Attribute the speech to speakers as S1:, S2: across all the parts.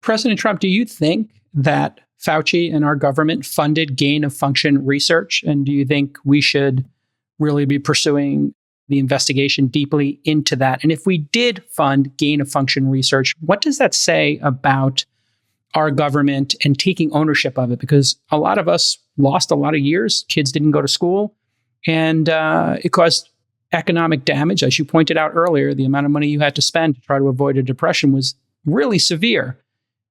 S1: President Trump, do you think that Fauci and our government funded gain of function research? And do you think we should really be pursuing the investigation deeply into that? And if we did fund gain of function research, what does that say about our government and taking ownership of it? Because a lot of us lost a lot of years. Kids didn't go to school. And it caused economic damage. As you pointed out earlier, the amount of money you had to spend to try to avoid a depression was really severe.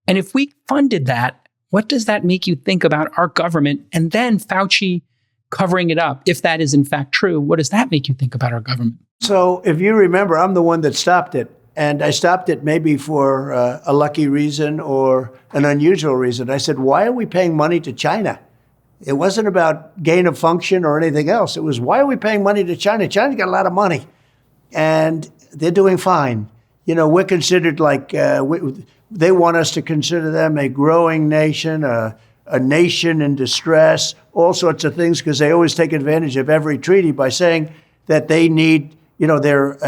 S1: And if we funded that, what does that make you think about our government? And then Fauci covering it up, if that is in fact true, what does that make you think about our government?
S2: So if you remember, I'm the one that stopped it. And I stopped it maybe for a lucky reason or an unusual reason. I said, why are we paying money to China? It wasn't about gain of function or anything else. It was, why are we paying money to China? China's got a lot of money and they're doing fine. You know, we're considered like, they want us to consider them a growing nation, a nation in distress, all sorts of things, because they always take advantage of every treaty by saying that they need, you know, they're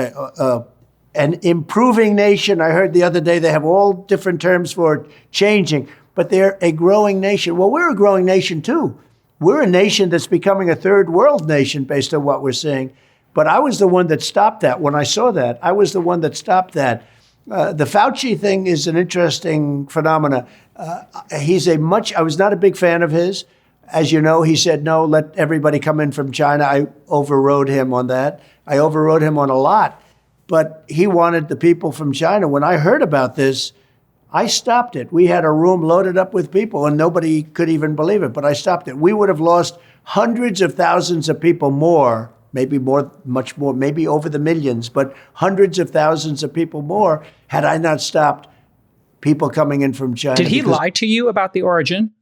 S2: an improving nation. I heard the other day they have all different terms for changing, but they're a growing nation. Well, we're a growing nation too. We're a nation that's becoming a third world nation based on what we're seeing. But I was the one that stopped that when I saw that. I was the one that stopped that. The Fauci thing is an interesting phenomena. I was not a big fan of his. As you know, he said, no, let everybody come in from China. I overrode him on that. I overrode him on a lot. But he wanted the people from China. When I heard about this, I stopped it. We had a room loaded up with people and nobody could even believe it, but I stopped it. We would have lost hundreds of thousands of people more, maybe more, much more, maybe over the millions, but hundreds of thousands of people more had I not stopped people coming in from China.
S1: Did he lie to you about the origin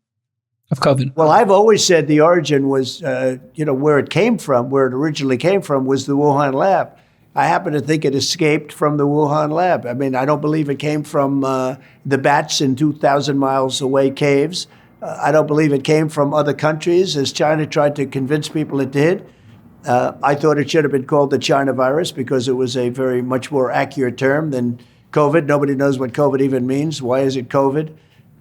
S1: of COVID?
S2: Well, I've always said the origin was, where it came from, where it originally came from was the Wuhan lab. I happen to think it escaped from the Wuhan lab. I mean, I don't believe it came from the bats in 2,000 miles away caves. I don't believe it came from other countries, as China tried to convince people it did. I thought it should have been called the China virus because it was a very much more accurate term than COVID. Nobody knows what COVID even means. Why is it COVID?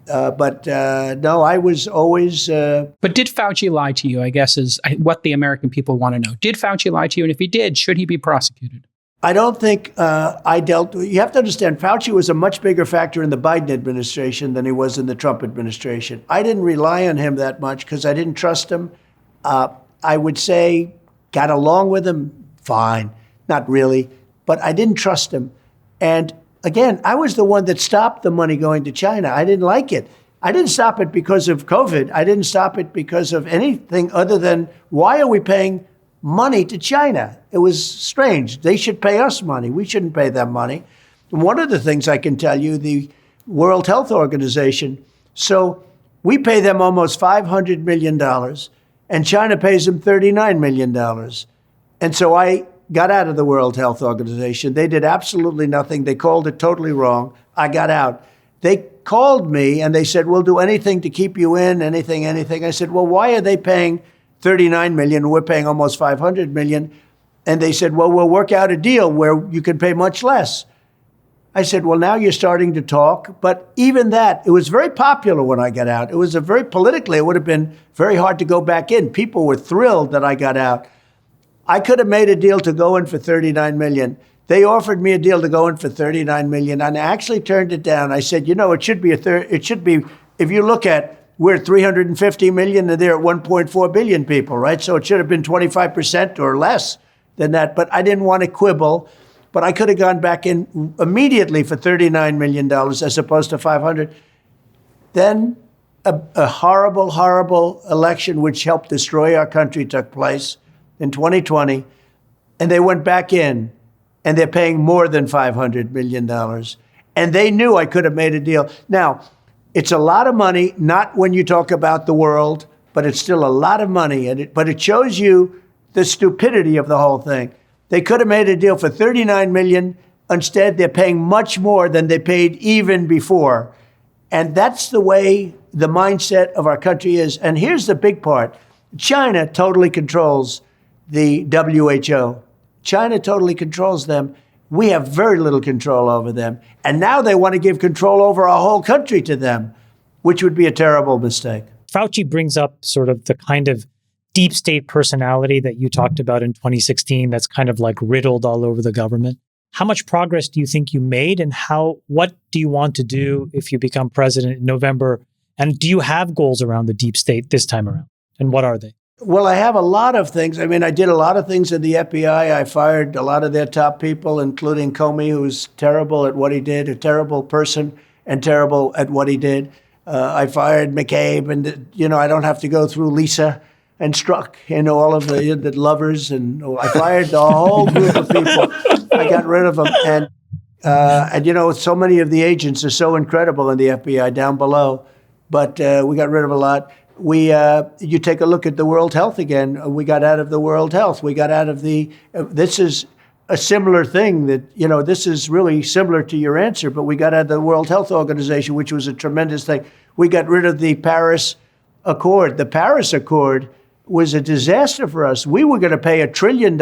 S2: No, I was always...
S1: But did Fauci lie to you, I guess, is what the American people want to know. Did Fauci lie to you? And if he did, should he be prosecuted?
S2: I don't think you have to understand, Fauci was a much bigger factor in the Biden administration than he was in the Trump administration. I didn't rely on him that much because I didn't trust him. I would say got along with him, fine, not really, but I didn't trust him. And again, I was the one that stopped the money going to China. I didn't like it. I didn't stop it because of COVID. I didn't stop it because of anything other than, why are we paying money to China? It was strange. They should pay us money. We shouldn't pay them money. And one of the things I can tell you, the World Health Organization, so we pay them almost $500 million, and China pays them $39 million. And so I got out of the World Health Organization. They did absolutely nothing. They called it totally wrong. I got out. They called me and they said, we'll do anything to keep you in, anything. I said, well, why are they paying $39 million? We're paying almost $500 million. And they said, well, we'll work out a deal where you can pay much less. I said, well, now you're starting to talk. But even that, it was very popular when I got out. It was politically, it would have been very hard to go back in. People were thrilled that I got out. I could have made a deal to go in for $39 million. They offered me a deal to go in for $39 million, and I actually turned it down. I said, it should be if you look at, we're at 350 million and they're at 1.4 billion people, right? So it should have been 25% or less than that, but I didn't want to quibble. But I could have gone back in immediately for $39 million as opposed to 500. Then a horrible, horrible election which helped destroy our country took place in 2020, and they went back in, and they're paying more than $500 million. And they knew I could have made a deal. Now, it's a lot of money, not when you talk about the world, but it's still a lot of money. But it shows you the stupidity of the whole thing. They could have made a deal for $39 million. Instead, they're paying much more than they paid even before. And that's the way the mindset of our country is. And here's the big part. China totally controls the WHO. China totally controls them. We have very little control over them. And now they want to give control over our whole country to them, which would be a terrible mistake.
S3: Fauci brings up sort of the kind of deep state personality that you talked about in 2016 that's kind of like riddled all over the government. How much progress do you think you made, and what do you want to do if you become president in November? And do you have goals around the deep state this time around? And what are they?
S2: Well, I have a lot of things. I mean, I did a lot of things in the FBI. I fired a lot of their top people, including Comey, who's terrible at what he did, a terrible person and terrible at what he did. I fired McCabe, and, I don't have to go through Lisa and Strzok, all of the lovers. And I fired a whole group of people. I got rid of them. And so many of the agents are so incredible in the FBI down below. But we got rid of a lot. You take a look at the World Health again. We got out of the World Health. We got out of this is a similar thing this is really similar to your answer, but we got out of the World Health Organization, which was a tremendous thing. We got rid of the Paris Accord. The Paris Accord was a disaster for us. We were going to pay $1 trillion,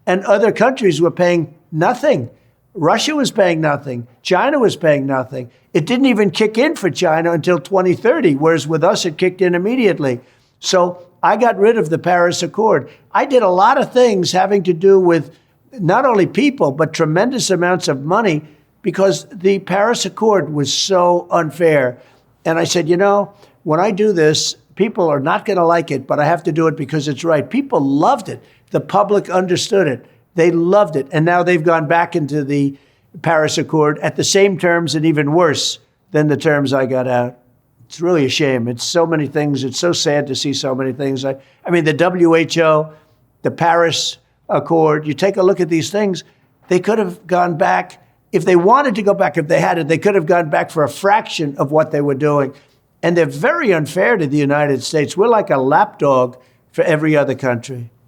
S2: and other countries were paying nothing. Russia was paying nothing. China was paying nothing. It didn't even kick in for China until 2030, whereas with us, it kicked in immediately. So I got rid of the Paris Accord. I did a lot of things having to do with not only people, but tremendous amounts of money, because the Paris Accord was so unfair. And I said, when I do this, people are not going to like it, but I have to do it because it's right. People loved it. The public understood it. They loved it. And now they've gone back into the Paris Accord at the same terms and even worse than the terms I got out. It's really a shame. It's so many things. It's so sad to see so many things. I mean, the WHO, the Paris Accord, you take a look at these things, they could have gone back. If they wanted to go back, if they had it, they could have gone back for a fraction of what they were doing. And they're very unfair to the United States. We're like a lapdog for every other country.